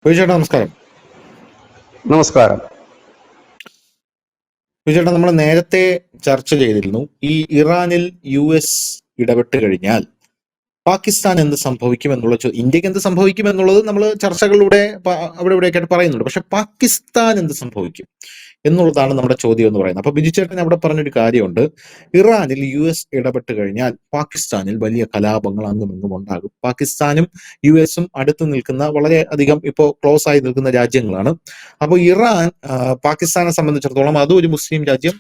ചേട്ടാ നമസ്കാരം. നമസ്കാരം. ചേട്ടാ, നമ്മൾ നേരത്തെ ചർച്ച ചെയ്തിരുന്നു, ഈ ഇറാനിൽ US ഇടപെട്ട് കഴിഞ്ഞാൽ പാകിസ്ഥാൻ എന്ത് സംഭവിക്കും എന്നുള്ള ഇന്ത്യക്ക് എന്ത് സംഭവിക്കും എന്നുള്ളത് നമ്മൾ ചർച്ചകളിലൂടെ അവിടെ ഇവിടെയൊക്കെ ആയിട്ട് പറയുന്നുണ്ട്. പക്ഷെ പാകിസ്ഥാൻ എന്ത് സംഭവിക്കും എന്നുള്ളതാണ് നമ്മുടെ ചോദ്യം എന്ന് പറയുന്നത്. അപ്പൊ ബിജു ചേട്ടൻ അവിടെ പറഞ്ഞൊരു കാര്യമുണ്ട്, ഇറാനിൽ US ഇടപെട്ട് കഴിഞ്ഞാൽ പാകിസ്ഥാനിൽ വലിയ കലാപങ്ങൾ അങ്ങും ഇങ്ങും ഉണ്ടാകും. പാകിസ്ഥാനും US അടുത്ത് നിൽക്കുന്ന വളരെ അധികം ഇപ്പോൾ ക്ലോസ് ആയി നിൽക്കുന്ന രാജ്യങ്ങളാണ്. അപ്പോൾ ഇറാൻ പാകിസ്ഥാനെ സംബന്ധിച്ചിടത്തോളം അതും ഒരു മുസ്ലിം രാജ്യം,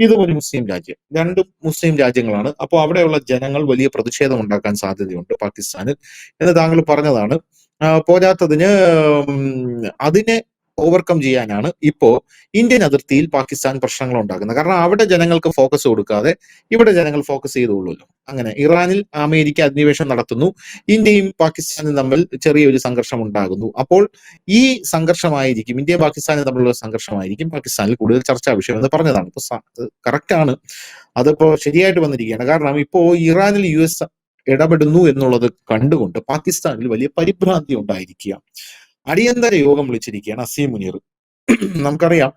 ഇതും ഒരു മുസ്ലിം രാജ്യം, രണ്ടും മുസ്ലിം രാജ്യങ്ങളാണ്. അപ്പോൾ അവിടെയുള്ള ജനങ്ങൾ വലിയ പ്രതിഷേധം ഉണ്ടാക്കാൻ സാധ്യതയുണ്ട് പാകിസ്ഥാനിൽ എന്ന് താങ്കൾ പറഞ്ഞതാണ്. പോരാത്തതിന് അതിനെ ഓവർകം ചെയ്യാനാണ് ഇപ്പോ ഇന്ത്യൻ അതിർത്തിയിൽ പാകിസ്ഥാൻ പ്രശ്നങ്ങൾ ഉണ്ടാക്കുന്നത്. കാരണം അവിടെ ജനങ്ങൾക്ക് ഫോക്കസ് കൊടുക്കാതെ ഇവിടെ ജനങ്ങൾ ഫോക്കസ് ചെയ്തോളൂല്ലോ. അങ്ങനെ ഇറാനിൽ അമേരിക്ക അധിനിവേശം നടത്തുന്നു, ഇന്ത്യയും പാകിസ്ഥാനും തമ്മിൽ ചെറിയൊരു സംഘർഷം ഉണ്ടാകുന്നു. അപ്പോൾ ഈ സംഘർഷമായിരിക്കും, ഇന്ത്യ പാകിസ്ഥാനും തമ്മിലുള്ള സംഘർഷമായിരിക്കും പാകിസ്ഥാനിൽ കൂടുതൽ ചർച്ചാ വിഷയം എന്ന് പറഞ്ഞതാണ്. ഇപ്പൊ കറക്റ്റ് ആണ്, അതിപ്പോ ശരിയായിട്ട് വന്നിരിക്കുകയാണ്. കാരണം ഇപ്പോ ഇറാനിൽ US ഇടപെടുന്നു എന്നുള്ളത് കണ്ടുകൊണ്ട് പാകിസ്ഥാനിൽ വലിയ പരിഭ്രാന്തി ഉണ്ടായിരിക്കുക. അടിയന്തര യോഗം വിളിച്ചിരിക്കുകയാണ് അസീം മുനീർ. നമുക്കറിയാം,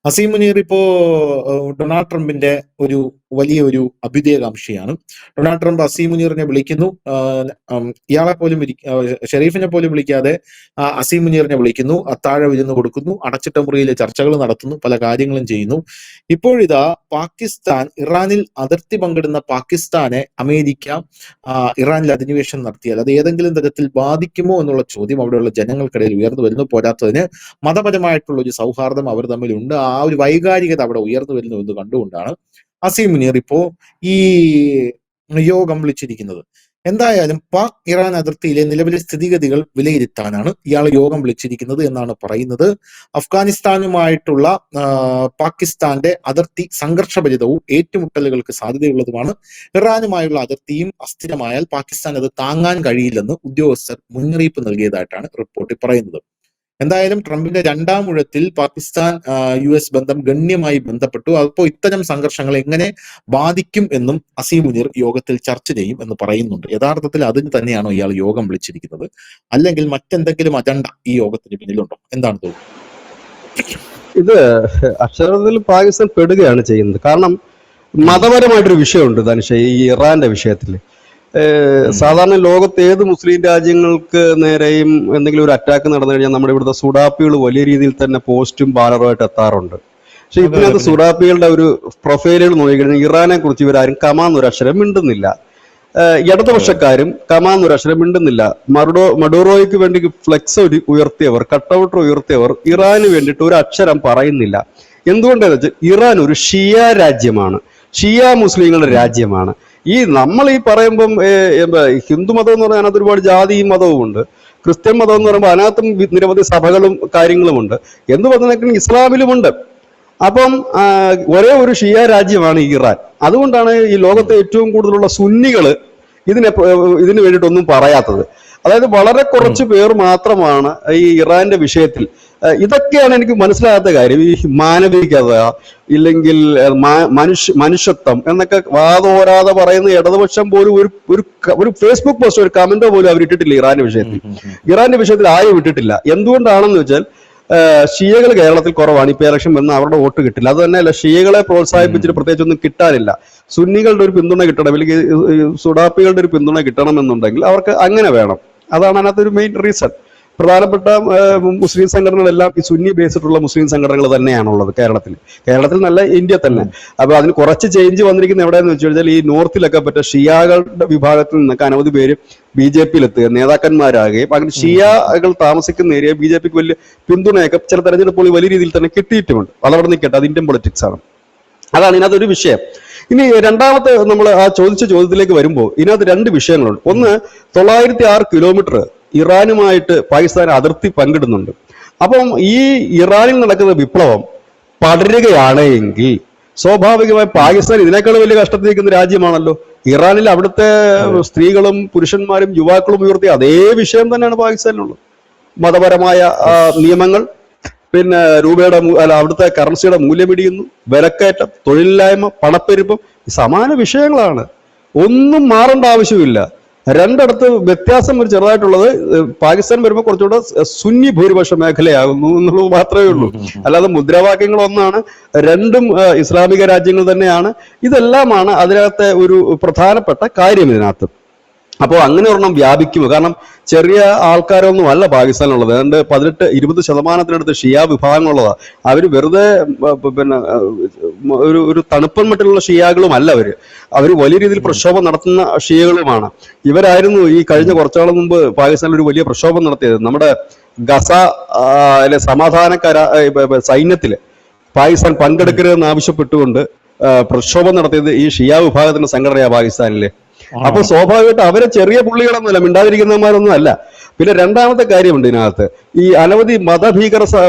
അസീം മുനീർ ഇപ്പോ ഡൊണാൾഡ് ട്രംപിന്റെ ഒരു വലിയൊരു അഭ്യുദയകാംക്ഷിയാണ്. ഡൊണാൾഡ് ട്രംപ് അസീം മുനീറിനെ വിളിക്കുന്നു, ഇയാളെ പോലും ഷെരീഫിനെ പോലും വിളിക്കാതെ അസീം മുനീറിനെ വിളിക്കുന്നു, അത്താഴ വിരുന്ന് കൊടുക്കുന്നു, അടച്ചിട്ട മുറിയിൽ ചർച്ചകൾ നടത്തുന്നു, പല കാര്യങ്ങളും ചെയ്യുന്നു. ഇപ്പോഴിതാ പാകിസ്ഥാൻ, ഇറാനിൽ അതിർത്തി പങ്കിടുന്ന പാകിസ്ഥാനെ അമേരിക്ക ഇറാനിൽ അധിനിവേശം നടത്തിയാൽ അത് ഏതെങ്കിലും തരത്തിൽ ബാധിക്കുമോ എന്നുള്ള ചോദ്യം അവിടെയുള്ള ജനങ്ങൾക്കിടയിൽ ഉയർന്നു വരുന്നു. പോരാത്തതിന് മതപരമായിട്ടുള്ള ഒരു സൗഹാർദ്ദം അവർ തമ്മിലുണ്ട്, ആ ഒരു വൈകാരികത അവിടെ ഉയർന്നു വരുന്നു എന്ന് കണ്ടുകൊണ്ടാണ് അസീം മുനീർ ഇപ്പോ ഈ യോഗം വിളിച്ചിരിക്കുന്നത്. എന്തായാലും പാക് ഇറാൻ അതിർത്തിയിലെ നിലവിലെ സ്ഥിതിഗതികൾ വിലയിരുത്താനാണ് ഇയാൾ യോഗം വിളിച്ചിരിക്കുന്നത് എന്നാണ് പറയുന്നത്. അഫ്ഗാനിസ്ഥാനുമായിട്ടുള്ള പാകിസ്ഥാന്റെ അതിർത്തി സംഘർഷഭരിതവും ഏറ്റുമുട്ടലുകൾക്ക് സാധ്യതയുള്ളതുമാണ്. ഇറാനുമായുള്ള അതിർത്തിയും അസ്ഥിരമായാൽ പാകിസ്ഥാൻ അത് താങ്ങാൻ കഴിയില്ലെന്ന് ഉദ്യോഗസ്ഥർ മുന്നറിയിപ്പ് നൽകിയതായിട്ടാണ് റിപ്പോർട്ടിൽ പറയുന്നത്. എന്തായാലും ട്രംപിന്റെ രണ്ടാം ഊഴത്തിൽ പാകിസ്ഥാൻ US ബന്ധം ഗണ്യമായി ബന്ധപ്പെട്ടു. അപ്പോൾ ഇത്തരം സംഘർഷങ്ങൾ എങ്ങനെ ബാധിക്കും എന്നും അസീം മുനീർ യോഗത്തിൽ ചർച്ച ചെയ്യും എന്ന് പറയുന്നുണ്ട്. യഥാർത്ഥത്തിൽ അതിന് തന്നെയാണോ ഇയാൾ യോഗം വിളിച്ചിരിക്കുന്നത്, അല്ലെങ്കിൽ മറ്റെന്തെങ്കിലും അജണ്ട ഈ യോഗത്തിന് പിന്നിലുണ്ടോ? എന്താണ് തോന്നുന്നത്? ഇത് അക്ഷരത്തിൽ പാകിസ്ഥാൻ പെടുകയാണ് ചെയ്യുന്നത്. കാരണം മതപരമായിട്ടൊരു വിഷയമുണ്ട് ധനുഷ ഈ ഇറാന്റെ വിഷയത്തിൽ. സാധാരണ ലോകത്ത് ഏത് മുസ്ലിം രാജ്യങ്ങൾക്ക് നേരെയും എന്തെങ്കിലും ഒരു അറ്റാക്ക് നടന്നു കഴിഞ്ഞാൽ നമ്മുടെ ഇവിടുത്തെ സുഡാപ്പികൾ വലിയ രീതിയിൽ തന്നെ പോസ്റ്റും ബാനറുമായിട്ട് എത്താറുണ്ട്. പക്ഷെ ഇതിനകത്ത് സുഡാപ്പികളുടെ ഒരു പ്രൊഫൈലുകൾ നോക്കിക്കഴിഞ്ഞാൽ ഇറാനെ കുറിച്ച് ഇവരാരും കമാന്നൊരു അക്ഷരം മിണ്ടുന്നില്ല. ഇടതുപക്ഷക്കാരും കമാന്നൊരു അക്ഷരം മിണ്ടുന്നില്ല. മഡൂറോയ്ക്ക് വേണ്ടി ഫ്ലെക്സ് ഉയർത്തിയവർ, കട്ടൗട്ടർ ഉയർത്തിയവർ ഇറാന് വേണ്ടിയിട്ട് ഒരു അക്ഷരം പറയുന്നില്ല. എന്തുകൊണ്ടാണെന്ന് വെച്ചാൽ ഇറാൻ ഒരു ഷിയ രാജ്യമാണ്, ഷിയ മുസ്ലിങ്ങളുടെ രാജ്യമാണ്. നമ്മൾ ഈ പറയുമ്പം ഹിന്ദു മതം എന്ന് പറഞ്ഞാൽ അതിനകത്ത് ഒരുപാട് ജാതിയും മതവും ഉണ്ട്. ക്രിസ്ത്യൻ മതം എന്ന് പറയുമ്പോൾ അതിനകത്തും നിരവധി സഭകളും കാര്യങ്ങളുമുണ്ട്. എന്ന് പറഞ്ഞാൽ ഇസ്ലാമിലുമുണ്ട്. അപ്പം ഒരേ ഒരു ഷിയ രാജ്യമാണ് ഇറാൻ. അതുകൊണ്ടാണ് ഈ ലോകത്തെ ഏറ്റവും കൂടുതലുള്ള സുന്നികള് ഇതിന് വേണ്ടിയിട്ടൊന്നും പറയാത്തത്. അതായത് വളരെ കുറച്ച് പേർ മാത്രമാണ് ഈ ഇറാന്റെ വിഷയത്തിൽ. ഇതൊക്കെയാണ് എനിക്ക് മനസ്സിലാകാത്ത കാര്യം. ഈ മാനവികത ഇല്ലെങ്കിൽ മനുഷ്യത്വം എന്നൊക്കെ വാദോരാതെ പറയുന്ന ഇടതുപക്ഷം പോലും ഒരു ഫേസ്ബുക്ക് പോസ്റ്റ്, ഒരു കമന്റോ പോലും അവർ ഇട്ടിട്ടില്ല ഇറാന്റെ വിഷയത്തിൽ. ഇറാന്റെ വിഷയത്തിൽ ആരും ഇട്ടിട്ടില്ല. എന്തുകൊണ്ടാണെന്ന് വെച്ചാൽ ഷിയകൾ കേരളത്തിൽ കുറവാണ്. ഇപ്പൊ ഇലക്ഷൻ വന്ന് അവരുടെ വോട്ട് കിട്ടില്ല. അത് തന്നെയല്ല, ഷിയകളെ പ്രോത്സാഹിപ്പിച്ചിട്ട് പ്രത്യേകിച്ച് ഒന്നും കിട്ടാനില്ല. സുന്നികളുടെ ഒരു പിന്തുണ കിട്ടണം, അല്ലെങ്കിൽ സുഡാപ്പികളുടെ ഒരു പിന്തുണ കിട്ടണമെന്നുണ്ടെങ്കിൽ അവർക്ക് അങ്ങനെ വേണം. അതാണ് അതിനകത്തൊരു മെയിൻ റീസൺ. പ്രധാനപ്പെട്ട മുസ്ലിം സംഘടനകളെല്ലാം ഈ സുന്നി ബേസിട്ടുള്ള മുസ്ലിം സംഘടനകൾ തന്നെയാണുള്ളത് കേരളത്തിൽ നല്ല ഇന്ത്യ തന്നെ. അപ്പൊ അതിന് കുറച്ച് ചേഞ്ച് വന്നിരിക്കുന്ന എവിടെയെന്ന് വെച്ച് കഴിഞ്ഞാൽ ഈ നോർത്തിലൊക്കെ പറ്റ ഷിയാകളുടെ വിഭാഗത്തിൽ നിന്നൊക്കെ അനവധി പേര് BJPയിൽ എത്തുക, നേതാക്കന്മാരാകുകയും അങ്ങനെ ഷിയാകൾ താമസിക്കുന്ന ഏരിയ BJPക്ക് വലിയ പിന്തുണയൊക്കെ ചില തെരഞ്ഞെടുപ്പുകൾ വലിയ രീതിയിൽ തന്നെ കിട്ടിയിട്ടുമുണ്ട്. അതവിടെ നിൽക്കട്ടെ, അത് ഇന്ത്യൻ പൊളിറ്റിക്സ് ആണ്. അതാണ് ഇതിനകത്തൊരു വിഷയം. ഇനി രണ്ടാമത്തെ നമ്മൾ ആ ചോദിച്ച ചോദ്യത്തിലേക്ക് വരുമ്പോൾ ഇതിനകത്ത് രണ്ട് വിഷയങ്ങളുണ്ട്. ഒന്ന്, 906 കിലോമീറ്റർ ഇറാനുമായിട്ട് പാകിസ്ഥാൻ അതിർത്തി പങ്കിടുന്നുണ്ട്. അപ്പം ഈ ഇറാനിൽ നടക്കുന്ന വിപ്ലവം പടരുകയാണ് എങ്കിൽ സ്വാഭാവികമായി പാകിസ്ഥാൻ ഇതിനേക്കാൾ വലിയ കഷ്ടത്തിരിക്കുന്ന രാജ്യമാണല്ലോ. ഇറാനിൽ അവിടുത്തെ സ്ത്രീകളും പുരുഷന്മാരും യുവാക്കളും ഉയർത്തിയ അതേ വിഷയം തന്നെയാണ് പാകിസ്ഥാനിലുള്ളത്. മതപരമായ നിയമങ്ങൾ, പിന്നെ രൂപയുടെ അവിടുത്തെ കറൻസിയുടെ മൂല്യമിടിയുന്നു, വിലക്കയറ്റം, തൊഴിലില്ലായ്മ, പണപ്പെരുപ്പം, സമാന വിഷയങ്ങളാണ്. ഒന്നും മാറേണ്ട ആവശ്യമില്ല. രണ്ടിടത്ത് വ്യത്യാസം ഒരു ചെറുതായിട്ടുള്ളത്, പാകിസ്ഥാൻ വരുമ്പോൾ കുറച്ചുകൂടെ സുന്നി ഭൂരിപക്ഷ മേഖലയാകുന്നു എന്നുള്ളത് മാത്രമേ ഉള്ളൂ. അല്ലാതെ മുദ്രാവാക്യങ്ങൾ ഒന്നാണ്, രണ്ടും ഇസ്ലാമിക രാജ്യങ്ങൾ തന്നെയാണ്. ഇതെല്ലാമാണ് അതിനകത്തെ ഒരു പ്രധാനപ്പെട്ട കാര്യം ഇതിനകത്ത്. അപ്പോൾ അങ്ങനെ ഒരെണ്ണം വ്യാപിക്കുമോ? കാരണം ചെറിയ ആൾക്കാരൊന്നും അല്ല പാകിസ്ഥാനിലുള്ളത്. ഏതാണ്ട് 18-20% ഷിയ വിഭാഗങ്ങളുള്ളതാണ്. അവർ വെറുതെ പിന്നെ ഒരു തണുപ്പൻ മട്ടിലുള്ള ഷിയാകളും അല്ല. അവർ വലിയ രീതിയിൽ പ്രക്ഷോഭം നടത്തുന്ന ഷിയകളുമാണ്. ഇവരായിരുന്നു ഈ കഴിഞ്ഞ കുറച്ചാൾ മുമ്പ് പാകിസ്ഥാനിൽ ഒരു വലിയ പ്രക്ഷോഭം നടത്തിയത്. നമ്മുടെ ഗസ സൈന്യത്തില് പാകിസ്ഥാൻ പങ്കെടുക്കരുതെന്ന് ആവശ്യപ്പെട്ടുകൊണ്ട് പ്രക്ഷോഭം നടത്തിയത് ഈ ഷിയ വിഭാഗത്തിന്റെ സംഘടനയാണ് പാകിസ്ഥാനിലെ. അപ്പൊ സ്വാഭാവികമായിട്ട് അവരെ ചെറിയ പുള്ളികളൊന്നുമല്ല, മിണ്ടാതിരിക്കുന്നവന്മാരൊന്നും അല്ല. പിന്നെ രണ്ടാമത്തെ കാര്യമുണ്ട് ഇതിനകത്ത്, ഈ അനവധി മതഭീകര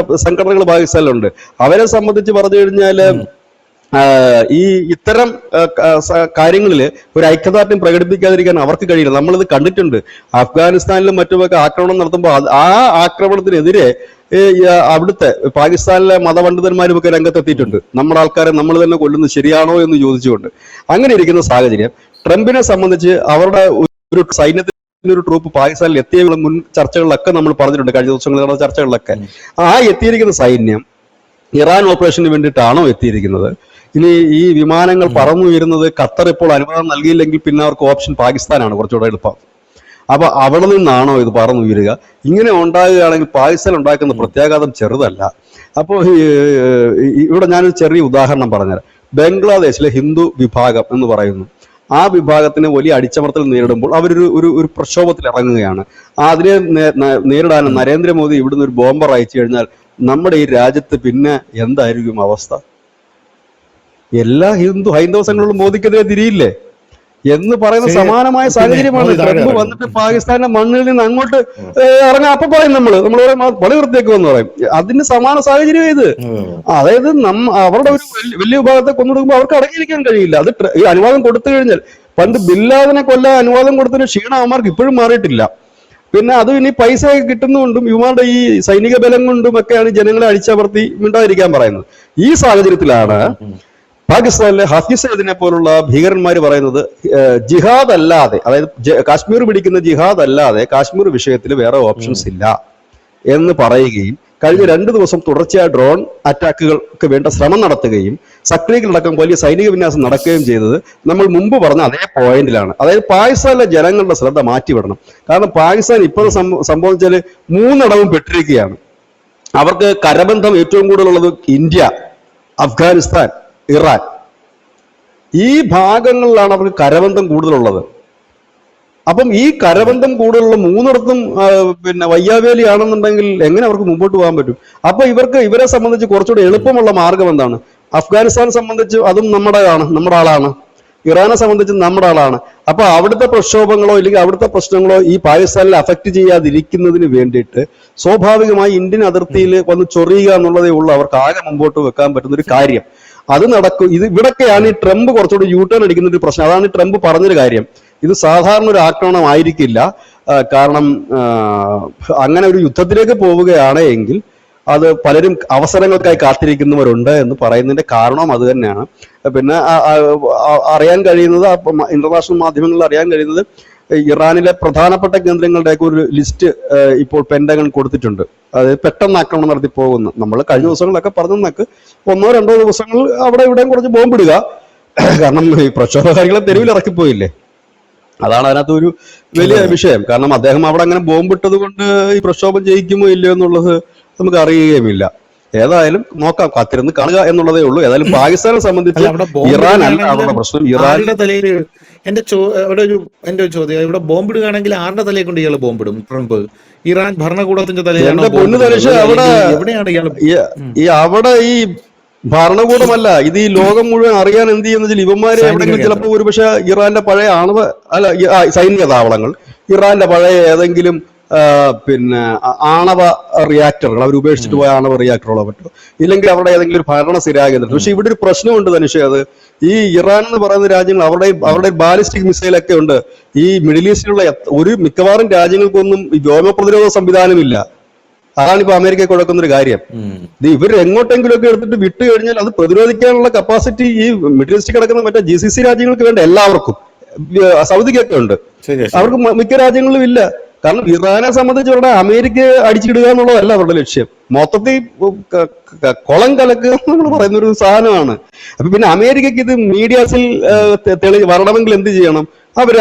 സംഘടനകൾ പാകിസ്ഥാനിലുണ്ട്. അവരെ സംബന്ധിച്ച് പറഞ്ഞു കഴിഞ്ഞാല് ഈ ഇത്തരം കാര്യങ്ങളിൽ ഒരു ഐക്യദാർഢ്യം പ്രകടിപ്പിക്കാതിരിക്കാൻ അവർക്ക് കഴിയില്ല. നമ്മളിത് കണ്ടിട്ടുണ്ട്. അഫ്ഗാനിസ്ഥാനിലും മറ്റുമൊക്കെ ആക്രമണം നടത്തുമ്പോൾ ആ ആക്രമണത്തിനെതിരെ അവിടുത്തെ പാകിസ്ഥാനിലെ മതപണ്ഡിതന്മാരും ഒക്കെ രംഗത്തെത്തിയിട്ടുണ്ട്. നമ്മുടെ ആൾക്കാരെ നമ്മൾ തന്നെ കൊല്ലുന്നത് ശരിയാണോ എന്ന് ചോദിച്ചുകൊണ്ട്. അങ്ങനെ ഇരിക്കുന്ന സാഹചര്യം ട്രംപിനെ സംബന്ധിച്ച് അവരുടെ ഒരു സൈന്യത്തിന് ഒരു ട്രൂപ്പ് പാകിസ്ഥാനിൽ എത്തിയ മുൻ ചർച്ചകളിലൊക്കെ നമ്മൾ പറഞ്ഞിട്ടുണ്ട്, കഴിഞ്ഞ ദിവസങ്ങളിൽ നടന്ന ചർച്ചകളിലൊക്കെ. ആ എത്തിയിരിക്കുന്ന സൈന്യം ഇറാൻ ഓപ്പറേഷന് വേണ്ടിയിട്ടാണോ എത്തിയിരിക്കുന്നത്? ഇനി ഈ വിമാനങ്ങൾ പറന്നുയരുന്നത് ഖത്തർ ഇപ്പോൾ അനുവാദം നൽകിയില്ലെങ്കിൽ പിന്നെ അവർക്ക് ഓപ്ഷൻ പാകിസ്ഥാനാണ് കുറച്ചുകൂടെ എളുപ്പം. അപ്പൊ അവിടെ നിന്നാണോ ഇത് പറന്നുയരുക? ഇങ്ങനെ ഉണ്ടാകുകയാണെങ്കിൽ പാകിസ്ഥാൻ ഉണ്ടാക്കുന്ന പ്രത്യാഘാതം ചെറുതല്ല. അപ്പോൾ ഇവിടെ ഞാനൊരു ചെറിയ ഉദാഹരണം പറഞ്ഞുതരാം. ബംഗ്ലാദേശിലെ ഹിന്ദു വിഭാഗം എന്ന് പറയുന്നു. ആ വിഭാഗത്തിന് വലിയ അടിച്ചമർത്തൽ നേരിടുമ്പോൾ അവരൊരു ഒരു പ്രക്ഷോഭത്തിൽ ഇറങ്ങുകയാണ്. അതിനെ നേരിടാൻ നരേന്ദ്രമോദി ഇവിടുന്ന് ഒരു ബോംബർ അയച്ചു കഴിഞ്ഞാൽ നമ്മുടെ ഈ രാജ്യത്ത് പിന്നെ എന്തായിരിക്കും അവസ്ഥ? എല്ലാ ഹൈന്ദവ സംഘടനകളും മോദിക്കെതിരെ തിരിയില്ലേ എന്ന് പറയുന്ന സമാനമായ സാഹചര്യമാണ്. ട്രംപ് വന്നിട്ട് പാകിസ്ഥാന്റെ മണ്ണിൽ നിന്ന് അങ്ങോട്ട് ഇറങ്ങാൻ അപ്പൊ പറയും നമ്മൾ പണി വൃത്തിയാക്കുമെന്ന് പറയും. അതിന് സമാന സാഹചര്യം ഇത്. അതായത് അവരുടെ ഒരു വലിയ വിഭാഗത്തെ കൊന്നെടുക്കുമ്പോൾ അവർക്ക് അടങ്ങിയിരിക്കാൻ കഴിയില്ല. അത് ഈ അനുവാദം കൊടുത്തു കഴിഞ്ഞാൽ, പണ്ട് ബില്ലാദിനെ കൊല്ലാൻ അനുവാദം കൊടുത്തതിന് ക്ഷീണം അവന്മാർക്ക് ഇപ്പോഴും മാറിയിട്ടില്ല. പിന്നെ അത് ഇനി പൈസ കിട്ടുന്നതുകൊണ്ടും ഇവരുടെ ഈ സൈനിക ബലം കൊണ്ടും ഒക്കെയാണ് ജനങ്ങളെ അടിച്ചമർത്തി മിണ്ടാതിരിക്കാൻ പറയുന്നത്. ഈ സാഹചര്യത്തിലാണ് പാകിസ്ഥാനിലെ ഹഫീസ് സയ്യിദിനെ പോലുള്ള ഭീകരന്മാർ പറയുന്നത് ജിഹാദ് അല്ലാതെ, അതായത് കാശ്മീർ പിടിക്കുന്ന ജിഹാദ് അല്ലാതെ കാശ്മീർ വിഷയത്തിൽ വേറെ ഓപ്ഷൻസ് ഇല്ല എന്ന് പറയുകയും കഴിഞ്ഞ 2 ദിവസം തുടർച്ചയായ ഡ്രോൺ അറ്റാക്കുകൾക്ക് വേണ്ട ശ്രമം നടത്തുകയും സക്രിയകളടക്കം വലിയ സൈനിക വിന്യാസം നടക്കുകയും ചെയ്തത് നമ്മൾ മുമ്പ് പറഞ്ഞ അതേ പോയിന്റിലാണ്. അതായത് പാകിസ്ഥാനിലെ ജനങ്ങളുടെ ശ്രദ്ധ മാറ്റിവിടണം. കാരണം പാകിസ്ഥാൻ ഇപ്പോൾ സംഭവിച്ചാൽ 3 ഇടവും പെട്ടിരിക്കുകയാണ്. അവർക്ക് കരബന്ധം ഏറ്റവും കൂടുതലുള്ളത് ഇന്ത്യ, അഫ്ഗാനിസ്ഥാൻ, ഇറാൻ, ഈ ഭാഗങ്ങളിലാണ് അവർക്ക് കരബന്ധം കൂടുതലുള്ളത്. അപ്പം ഈ കരബന്ധം കൂടുതലുള്ള 3ഇടത്തും പിന്നെ വയ്യാവേലിയാണെന്നുണ്ടെങ്കിൽ എങ്ങനെ അവർക്ക് മുമ്പോട്ട് പോകാൻ പറ്റും? അപ്പൊ ഇവരെ സംബന്ധിച്ച് കുറച്ചുകൂടി എളുപ്പമുള്ള മാർഗം എന്താണ്? അഫ്ഗാനിസ്ഥാനെ സംബന്ധിച്ച് അതും നമ്മുടെ ആളാണ്. ഇറാനെ സംബന്ധിച്ച് നമ്മുടെ ആളാണ്. അപ്പൊ അവിടുത്തെ പ്രക്ഷോഭങ്ങളോ ഇല്ലെങ്കിൽ അവിടുത്തെ പ്രശ്നങ്ങളോ ഈ പാകിസ്ഥാനിൽ അഫക്റ്റ് ചെയ്യാതിരിക്കുന്നതിന് വേണ്ടിയിട്ട് സ്വാഭാവികമായി ഇന്ത്യൻ അതിർത്തിയിൽ വന്ന് ചൊറിയുക എന്നുള്ളതേ ഉള്ളൂ അവർക്ക് ആകെ മുമ്പോട്ട് വെക്കാൻ പറ്റുന്ന ഒരു കാര്യം. അത് നടക്കും. ഇവിടൊക്കെയാണ് ഈ ട്രംപ് കുറച്ചുകൂടി യൂട്ടേൺ അടിക്കുന്ന ഒരു പ്രശ്നം. അതാണ് ഈ ട്രംപ് പറഞ്ഞൊരു കാര്യം. ഇത് സാധാരണ ഒരു ആക്രമണം ആയിരിക്കില്ല. കാരണം അങ്ങനെ ഒരു യുദ്ധത്തിലേക്ക് പോവുകയാണ് എങ്കിൽ അത് പലരും അവസരങ്ങൾക്കായി കാത്തിരിക്കുന്നവരുണ്ട് എന്ന് പറയുന്നതിന്റെ കാരണം അത് തന്നെയാണ്. പിന്നെ അറിയാൻ കഴിയുന്നത്, ഇന്റർനാഷണൽ മാധ്യമങ്ങളിൽ അറിയാൻ കഴിയുന്നത്, ഇറാനിലെ പ്രധാനപ്പെട്ട കേന്ദ്രങ്ങളുടെയൊക്കെ ഒരു ലിസ്റ്റ് ഇപ്പോൾ പെന്റഗൺ കൊടുത്തിട്ടുണ്ട്. അതായത് പെട്ടെന്ന് ആക്രമണം നടത്തി പോകുന്നു. നമ്മൾ കഴിഞ്ഞ ദിവസങ്ങളിലൊക്കെ പറഞ്ഞൊക്കെ 1-2 ദിവസങ്ങൾ അവിടെ ഇവിടെയും കുറച്ച് ബോംബിടുക. കാരണം ഈ പ്രക്ഷോഭകാരികളെ തെരുവിൽ ഇറക്കിപ്പോയില്ലേ, അതാണ് അതിനകത്ത് ഒരു വലിയ വിഷയം. കാരണം അദ്ദേഹം അവിടെ അങ്ങനെ ബോംബിട്ടത് കൊണ്ട് ഈ പ്രക്ഷോഭം ജയിക്കുമോ ഇല്ലയോ എന്നുള്ളത് നമുക്ക് അറിയുകയുമില്ല. ഏതായാലും നോക്കാം, കാത്തിരുന്ന് കാണുക എന്നുള്ളതേ ഉള്ളൂ. ഏതായാലും പാകിസ്ഥാനെ സംബന്ധിച്ച് ഇറാൻ അല്ല അവരുടെ പ്രശ്നം. ഇറാന്റെ തലയിൽ എന്റെ ചോദ്യം, ഇവിടെ ബോംബിടുകയാണെങ്കിൽ ആരുടെ തലയെ കൊണ്ട് ഇയാൾ ബോംബിടും? ട്രംപ് ഇറാൻ ഭരണകൂടത്തിന്റെ തലയിലാണ്. അവിടെ ഈ ഭരണകൂടമല്ല, ഇത് ഈ ലോകം മുഴുവൻ അറിയാൻ എന്ത് ചെയ്യുന്ന വെച്ചാൽ ഇവന്മാരെ എവിടെയെങ്കിലും ചിലപ്പോൾ ഒരുപക്ഷെ ഇറാന്റെ പഴയ സൈനിക താവളങ്ങൾ, ഇറാന്റെ പഴയ ഏതെങ്കിലും പിന്നെ ആണവ റിയാക്ടറുകൾ, അവർ ഉപേക്ഷിച്ചിട്ട് പോയ ആണവ റിയാക്ടറുകളോ പറ്റുമോ, ഇല്ലെങ്കിൽ അവരുടെ ഏതെങ്കിലും ഒരു ഭരണ സ്ഥിരാകേന്ദ്രം. പക്ഷെ ഇവിടെ ഒരു പ്രശ്നമുണ്ട് ധനുഷ്. അത് ഈ ഇറാൻ എന്ന് പറയുന്ന രാജ്യങ്ങൾ അവരുടെ ബാലിസ്റ്റിക് മിസൈലൊക്കെ ഉണ്ട്. ഈ മിഡിൽ ഈസ്റ്റിലുള്ള മിക്കവാറും രാജ്യങ്ങൾക്കൊന്നും ഈ വ്യോമ പ്രതിരോധ സംവിധാനമില്ല. അതാണ് ഇപ്പൊ അമേരിക്ക കൊടുക്കുന്ന ഒരു കാര്യം. ഇവർ എങ്ങോട്ടെങ്കിലും ഒക്കെ എടുത്തിട്ട് വിട്ടു കഴിഞ്ഞാൽ അത് പ്രതിരോധിക്കാനുള്ള കപ്പാസിറ്റി ഈ മിഡിൽ ഈസ്റ്റ് കിടക്കുന്ന മറ്റേ GCC രാജ്യങ്ങൾക്ക് വേണ്ട എല്ലാവർക്കും, സൗദിക്കൊക്കെ ഉണ്ട്, ശരിയാ അവർക്ക് മിക്ക രാജ്യങ്ങളിലും ഇല്ല. കാരണം ഇറാനെ സംബന്ധിച്ച് അവരുടെ അമേരിക്ക അടിച്ചിടുക എന്നുള്ളതല്ല അവരുടെ ലക്ഷ്യം, മൊത്തത്തിൽ കുളം കലക്കുക നമ്മൾ പറയുന്ന ഒരു സാധനമാണ്. അപ്പൊ പിന്നെ അമേരിക്കക്ക് ഇത് മീഡിയാസിൽ വരണമെങ്കിൽ എന്ത് ചെയ്യണം? അവർ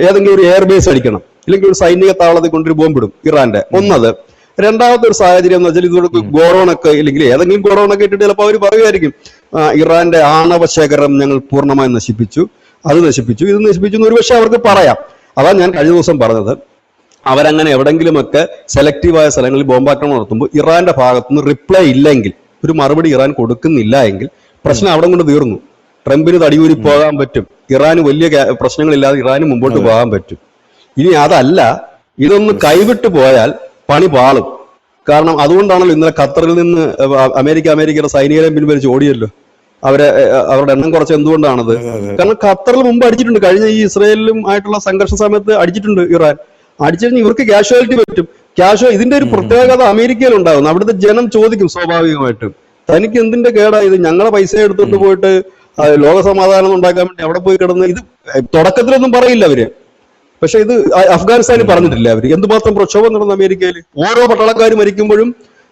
ഏതെങ്കിലും ഒരു എയർബേസ് അടിക്കണം, ഇല്ലെങ്കിൽ ഒരു സൈനിക താവളത്തിൽ കൊണ്ടൊരു ബോംബിടും ഇറാന്റെ. ഒന്നത്. രണ്ടാമത്തെ ഒരു സാഹചര്യം എന്ന് വെച്ചാൽ ഇതോടൊക്കെ ഗോഡൌണൊക്കെ ഇല്ലെങ്കിൽ ഏതെങ്കിലും ഗോഡൌണൊക്കെ ഇട്ടിട്ട് ചിലപ്പോൾ അവർ പറയുമായിരിക്കും ഇറാന്റെ ആണവ ശേഖരം ഞങ്ങൾ പൂർണ്ണമായി നശിപ്പിച്ചു, അത് നശിപ്പിച്ചു, ഇത് നശിപ്പിച്ചു എന്ന് ഒരുപക്ഷെ അവർക്ക് പറയാം. അതാണ് ഞാൻ കഴിഞ്ഞ ദിവസം പറഞ്ഞത്. അവരങ്ങനെ എവിടെങ്കിലുമൊക്കെ സെലക്റ്റീവായ സ്ഥലങ്ങളിൽ ബോംബാക്രമണം നടത്തുമ്പോൾ ഇറാന്റെ ഭാഗത്തുനിന്ന് റിപ്ലൈ ഇല്ലെങ്കിൽ, ഒരു മറുപടി ഇറാൻ കൊടുക്കുന്നില്ല എങ്കിൽ പ്രശ്നം അവിടെ കൊണ്ട് തീർന്നു. ട്രംപിന് തടിയൂരി പോകാൻ പറ്റും, ഇറാന് വലിയ പ്രശ്നങ്ങളില്ലാതെ ഇറാന് മുമ്പോട്ട് പോകാൻ പറ്റും. ഇനി അതല്ല, ഇതൊന്ന് കൈവിട്ട് പോയാൽ പണി പാളും. കാരണം അതുകൊണ്ടാണല്ലോ ഇന്നലെ ഖത്തറിൽ നിന്ന് അമേരിക്കയുടെ സൈനികരെ പിൻവലിച്ച് ഓടിയല്ലോ. അവരുടെ എണ്ണം കുറച്ച്. എന്തുകൊണ്ടാണത്? കാരണം ഖത്തറിൽ മുമ്പ് അടിച്ചിട്ടുണ്ട്, കഴിഞ്ഞ ഈ ഇസ്രയേലിലും ആയിട്ടുള്ള സംഘർഷ സമയത്ത് അടിച്ചിട്ടുണ്ട് ഇറാൻ. അടിച്ചു കഴിഞ്ഞാൽ ഇവർക്ക് കാഷ്വാലിറ്റി പറ്റും. ഇതിന്റെ ഒരു പ്രത്യേകത അമേരിക്കയിൽ ഉണ്ടാകുന്നു. അവിടുത്തെ ജനം ചോദിക്കും സ്വാഭാവികമായിട്ടും, തനിക്ക് എന്തിന്റെ കേടാ ഇത്? ഞങ്ങളെ പൈസ എടുത്തിട്ട് പോയിട്ട് ലോക സമാധാനം ഉണ്ടാക്കാൻ വേണ്ടി അവിടെ പോയി കിടന്ന് ഇത് തുടക്കത്തിലൊന്നും പറയില്ല അവര്. പക്ഷെ ഇത് അഫ്ഗാനിസ്ഥാനിൽ പറഞ്ഞിട്ടില്ല അവര്. എന്തുമാത്രം പ്രക്ഷോഭം നടന്നു അമേരിക്കയിൽ. ഓരോ പട്ടാളക്കാർ മരിക്കുമ്പോഴും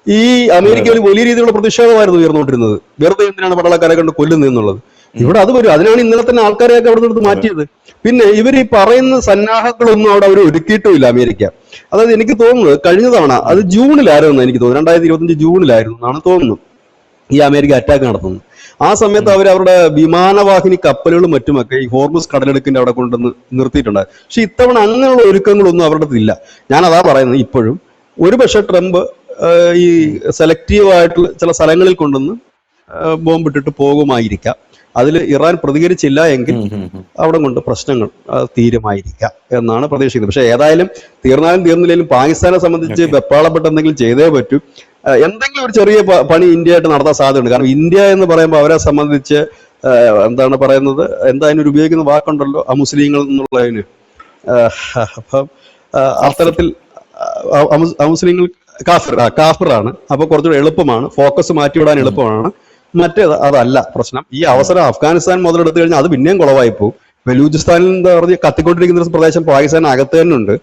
ഈ അമേരിക്കയിൽ വലിയ രീതിയിലുള്ള പ്രതിഷേധമായിരുന്നു ഉയർന്നുകൊണ്ടിരുന്നത്. വെറുതെ എന്തിനാണ് പട്ടാളക്കാരെ കൊണ്ട് കൊല്ലുന്നത് എന്നുള്ളത്. ഇവിടെ അത് വരും. അതിനാണ് ഇന്നലെ തന്നെ ആൾക്കാരെയൊക്കെ അവിടെ നിന്ന് മാറ്റിയത്. പിന്നെ ഇവർ ഈ പറയുന്ന സന്നാഹങ്ങളൊന്നും അവിടെ അവർ ഒരുക്കിയിട്ടുമില്ല അമേരിക്ക. അതായത് എനിക്ക് തോന്നുന്നത് കഴിഞ്ഞ തവണ അത് ജൂണിലായിരുന്നു, എനിക്ക് തോന്നുന്നു 2025 ജൂണിലായിരുന്നു എന്നാണ് തോന്നുന്നു ഈ അമേരിക്ക അറ്റാക്ക് നടത്തുന്നത്. ആ സമയത്ത് അവരുടെ വിമാനവാഹിനി കപ്പലുകളും മറ്റുമൊക്കെ ഈ ഹോർമുസ് കടലിടുക്കിന്റെ അവിടെ കൊണ്ടുവന്ന് നിർത്തിയിട്ടുണ്ട്. പക്ഷെ ഇത്തവണ അങ്ങനെയുള്ള ഒരുക്കങ്ങളൊന്നും അവരുടെ ഇല്ല. ഞാൻ അതാ പറയുന്നത്, ഇപ്പോഴും ഒരുപക്ഷെ ട്രംപ് ഈ സെലക്റ്റീവായിട്ടുള്ള ചില സ്ഥലങ്ങളിൽ കൊണ്ടുവന്ന് ബോംബിട്ടിട്ട് പോകുമായിരിക്കാം. അതിൽ ഇറാൻ പ്രതികരിച്ചില്ല എങ്കിൽ അവിടെ കൊണ്ട് പ്രശ്നങ്ങൾ തീരുമായിരിക്കാം എന്നാണ് പ്രതീക്ഷിക്കുന്നത്. പക്ഷെ ഏതായാലും തീർന്നാലും തീർന്നില്ലെങ്കിലും പാകിസ്ഥാനെ സംബന്ധിച്ച് വെപ്പാളപ്പെട്ട് എന്തെങ്കിലും ചെയ്തേ പറ്റൂ. എന്തെങ്കിലും ഒരു ചെറിയ പണി ഇന്ത്യയായിട്ട് നടത്താൻ സാധ്യതയുണ്ട്. കാരണം ഇന്ത്യ എന്ന് പറയുമ്പോൾ അവരെ സംബന്ധിച്ച് എന്താണ് പറയുന്നത്, എന്തായാലും ഒരു ഉപയോഗിക്കുന്ന വാക്കുണ്ടല്ലോ അമുസ്ലിങ്ങൾ എന്നുള്ളതിന്. അപ്പം അത്തരത്തിൽ അമുസ്ലിങ്ങൾ കാഫിറാണ്. അപ്പൊ കുറച്ചുകൂടെ എളുപ്പമാണ്, ഫോക്കസ് മാറ്റിവിടാൻ എളുപ്പമാണ്. മറ്റേത് അതല്ല പ്രശ്നം. ഈ അവസരം അഫ്ഗാനിസ്ഥാൻ മുതലെടുത്തു കഴിഞ്ഞാൽ അത് പിന്നെയും കുളവായി പോകും. ബലൂചിസ്ഥാനിൽ എന്താ പറഞ്ഞ് കത്തിക്കൊണ്ടിരിക്കുന്ന ഒരു പ്രദേശം പാകിസ്ഥാൻ അകത്ത് തന്നെ ഉണ്ട്.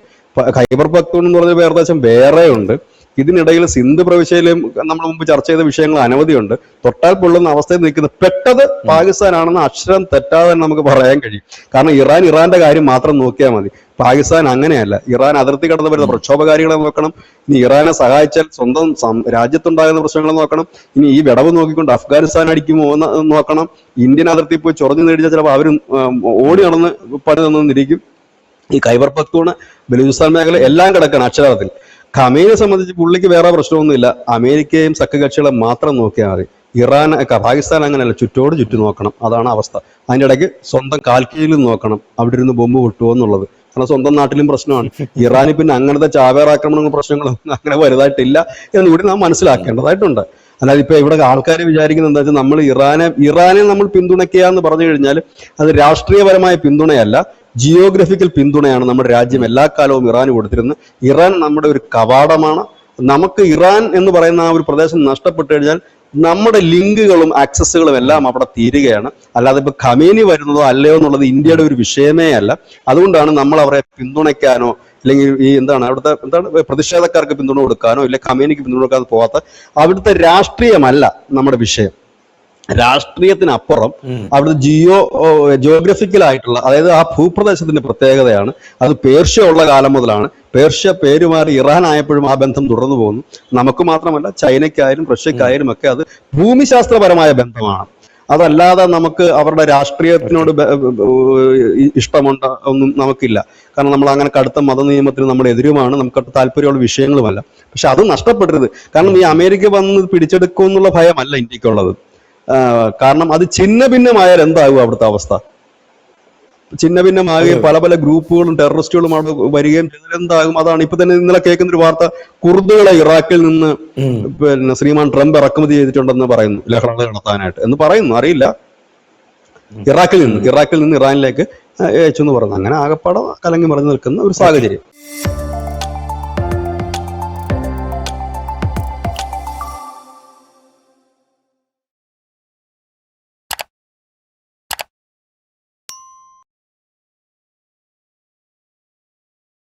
ഖൈബർ പഖ്തൂൺ എന്ന് പറഞ്ഞ പ്രദേശം വേറെ ഉണ്ട്. ഇതിനിടയിൽ സിന്ധ് പ്രവിശ്യയിലും നമ്മൾ മുമ്പ് ചർച്ച ചെയ്ത വിഷയങ്ങൾ അനവധിയുണ്ട്. തൊട്ടാൽ പൊള്ളുന്ന അവസ്ഥയിൽ നിൽക്കുന്നത് പെട്ടത് പാകിസ്ഥാനാണെന്ന് അക്ഷരം തെറ്റാതെ നമുക്ക് പറയാൻ കഴിയും. കാരണം ഇറാന്റെ കാര്യം മാത്രം നോക്കിയാൽ മതി. പാകിസ്ഥാൻ അങ്ങനെയല്ല. ഇറാൻ അതിർത്തി കടന്നു വരുന്ന പ്രക്ഷോഭകാരികളെ നോക്കണം. ഇനി ഇറാനെ സഹായിച്ചാൽ സ്വന്തം രാജ്യത്തുണ്ടാകുന്ന പ്രശ്നങ്ങൾ നോക്കണം. ഇനി ഈ വിടവ് നോക്കിക്കൊണ്ട് അഫ്ഗാനിസ്ഥാൻ അടിക്കുമോ എന്ന് നോക്കണം. ഇന്ത്യൻ അതിർത്തി പോയി ചൊറഞ്ഞു നേടിച്ചാൽ ചിലപ്പോൾ അവർ ഓടി നടന്ന് പണി തന്നിരിക്കും. ഈ ഖൈബർ പഖ്തൂൺ, ബലൂചിസ്ഥാൻ മേഖല എല്ലാം കിടക്കണം അക്ഷരാർത്ഥത്തിൽ. ഖമേനിയെ സംബന്ധിച്ച് പുള്ളിക്ക് വേറെ പ്രശ്നമൊന്നുമില്ല. അമേരിക്കയും സഖ്യകക്ഷികളെ മാത്രം നോക്കിയാൽ മതി. പാകിസ്ഥാൻ അങ്ങനെയല്ല, ചുറ്റോട് ചുറ്റും നോക്കണം. അതാണ് അവസ്ഥ. അതിൻ്റെ ഇടയ്ക്ക് സ്വന്തം കാൽക്കീഴിലും നോക്കണം അവിടെ ഇരുന്ന് ബോംബ് പൊട്ടുമോ എന്നുള്ളത്. കാരണം സ്വന്തം നാട്ടിലും പ്രശ്നമാണ്. ഇറാനിൽ പിന്നെ അങ്ങനത്തെ ചാവേറാക്രമണങ്ങളും പ്രശ്നങ്ങളും അങ്ങനെ വലുതായിട്ടില്ല എന്നുകൂടി നാം മനസ്സിലാക്കേണ്ടതായിട്ടുണ്ട്. അല്ലാതെ ഇപ്പൊ ഇവിടെ ആൾക്കാർ വിചാരിക്കുന്നത് എന്താ വെച്ചാൽ നമ്മൾ ഇറാനെ നമ്മൾ പിന്തുണയ്ക്കുക എന്ന് പറഞ്ഞു കഴിഞ്ഞാൽ അത് രാഷ്ട്രീയപരമായ പിന്തുണയല്ല, ജിയോഗ്രഫിക്കൽ പിന്തുണയാണ് നമ്മുടെ രാജ്യം എല്ലാ കാലവും ഇറാന് കൊടുത്തിരുന്നത്. ഇറാൻ നമ്മുടെ ഒരു കവാടമാണ്. നമുക്ക് ഇറാൻ എന്ന് പറയുന്ന ആ ഒരു പ്രദേശം നഷ്ടപ്പെട്ടു കഴിഞ്ഞാൽ നമ്മുടെ ലിങ്കുകളും ആക്സസുകളും എല്ലാം അവിടെ തീരുകയാണ്. അല്ലാതെ ഇപ്പൊ ഖമേനി വരുന്നതോ അല്ലയോ എന്നുള്ളത് ഇന്ത്യയുടെ ഒരു വിഷയമേ അല്ല. അതുകൊണ്ടാണ് നമ്മൾ അവരെ പിന്തുണയ്ക്കാനോ അല്ലെങ്കിൽ ഈ അവിടുത്തെ പ്രതിഷേധക്കാർക്ക് പിന്തുണ കൊടുക്കാനോ ഇല്ലെങ്കിൽ ഖമേനിക്ക് പിന്തുണ കൊടുക്കാതെ പോകാത്ത. അവിടുത്തെ രാഷ്ട്രീയമല്ല നമ്മുടെ വിഷയം. രാഷ്ട്രീയത്തിനപ്പുറം അവിടുത്തെ ജിയോഗ്രഫിക്കൽ ആയിട്ടുള്ള, അതായത് ആ ഭൂപ്രദേശത്തിന്റെ പ്രത്യേകതയാണ്. അത് പേർഷ്യ ഉള്ള കാലം മുതലാണ്. പേർഷ്യ പേരുമാറി ഇറാൻ ആയപ്പോഴും ആ ബന്ധം തുടർന്നു പോകുന്നു. നമുക്ക് മാത്രമല്ല, ചൈനയ്ക്കായാലും റഷ്യക്കായാലും ഒക്കെ അത് ഭൂമിശാസ്ത്രപരമായ ബന്ധമാണ്. അതല്ലാതെ നമുക്ക് അവരുടെ രാഷ്ട്രീയത്തിനോട് ഇഷ്ടമുണ്ട് ഒന്നും നമുക്കില്ല. കാരണം നമ്മൾ അങ്ങനെ കടുത്ത മതനിയമത്തിന് നമ്മൾ എതിരുമാണ്, നമുക്ക് താല്പര്യമുള്ള വിഷയങ്ങളുമല്ല. പക്ഷെ അത് നഷ്ടപ്പെടരുത്. കാരണം ഈ അമേരിക്ക വന്ന് പിടിച്ചെടുക്കും എന്നുള്ള ഭയമല്ല ഇന്ത്യക്കുള്ളത്. കാരണം അത് ഛിന്ന ഭിന്നമായാൽ എന്താകും അവിടുത്തെ അവസ്ഥ? ഛിന്ന ഭിന്നമാകുകയും പല പല ഗ്രൂപ്പുകളും ടെററിസ്റ്റുകളും അവിടെ വരികയും ചെയ്താൽ എന്താകും? അതാണ് ഇപ്പൊ തന്നെ ഇന്നലെ കേൾക്കുന്ന ഒരു വാർത്ത, കുർദുകളെ ഇറാഖിൽ നിന്ന് പിന്നെ ശ്രീമാൻ ട്രംപ് ഇറക്കുമതി ചെയ്തിട്ടുണ്ടെന്ന് പറയുന്നു, ലഹളകൾ നടത്താനായിട്ട് എന്ന് പറയുന്നു. അറിയില്ല, ഇറാഖിൽ നിന്ന് ഇറാനിലേക്ക് അയച്ചു എന്ന് പറയുന്നു. അങ്ങനെ ആകപ്പാടെ കലങ്ങി മറിഞ്ഞു നിൽക്കുന്ന ഒരു സാഹചര്യം.